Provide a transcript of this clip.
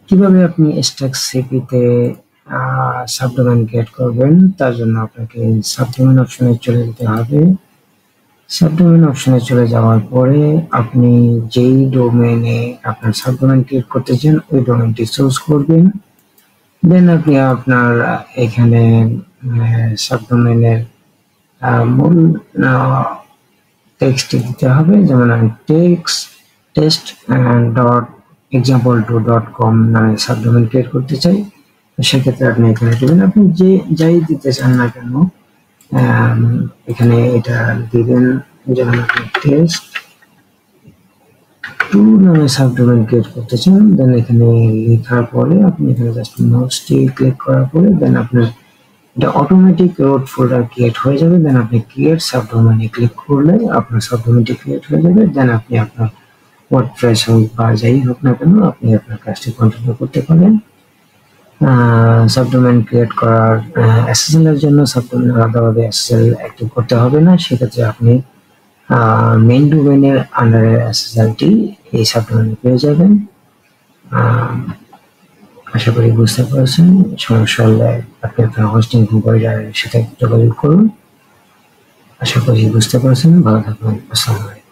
কিভাবে আপনি stack সিপিতে subdomain create করবেন, তার জন্য আপনাকে সাবডোমেইন অপশনে চলে যেতে হবে। সাবডোমেইন অপশনে চলে যাওয়ার পরে আপনি যেই ডোমেইনে আপনার সাবডোমেইন ক্রিয়েট করতে চান ওই ডোমেইনটি চুজ করবেন। দেন আপনি আপনার এখানে সাবডোমেইনের মূল টেক্সট দিতে হবে, যেমন আমি টেস্ট ডট example2.com নামে সাবডোমেইন ক্রিয়েট করতে চাই। সেক্ষেত্রে আপনি এখানে দেবেন, আপনি যে যাই দিতে চান না কেন এখানে এটা দিবেন। যেমন আপনি টেস্ট 2 নামে সাবডোমেইন ক্রিয়েট করতে চান, দেন এখানে লেখার পরে আপনি এখানে জাস্ট মাউসটি ক্লিক করার পরে দেন আপনার এটা অটোমেটিক রোট ফোল্ডার ক্রিয়েট হয়ে যাবে। দেন আপনি ক্রিয়েট সাবডোমেইনে ক্লিক করলে আপনার সাবডোমেইনটি ক্রিয়েট হয়ে যাবে। দেন আপনি আপনার ওয়ার্ডপ্রেস হোক বা যাই হোক না কেন আপনি আপনার কাজটি কন্টিনিউ করতে পারেন। সাবডোমেইন ক্রিয়েট করার এসএসএল এর জন্য সাবডোমেইন আলাদাভাবে এসএসএল অ্যাক্টিভ করতে হবে না, সেক্ষেত্রে আপনি মেইন ডোমেইনের আন্ডারে এসএসএলটি এই সাবডোমেইনে পেয়ে যাবেন। আশা করি বুঝতে পারছেন। সমস্যা হলে আপনি আপনার হোস্টিং প্রোভাইডারের সাথে যোগাযোগ করুন। আশা করি বুঝতে পারছেন। ভালো থাকবেন। আসসালামু আলাইকুম।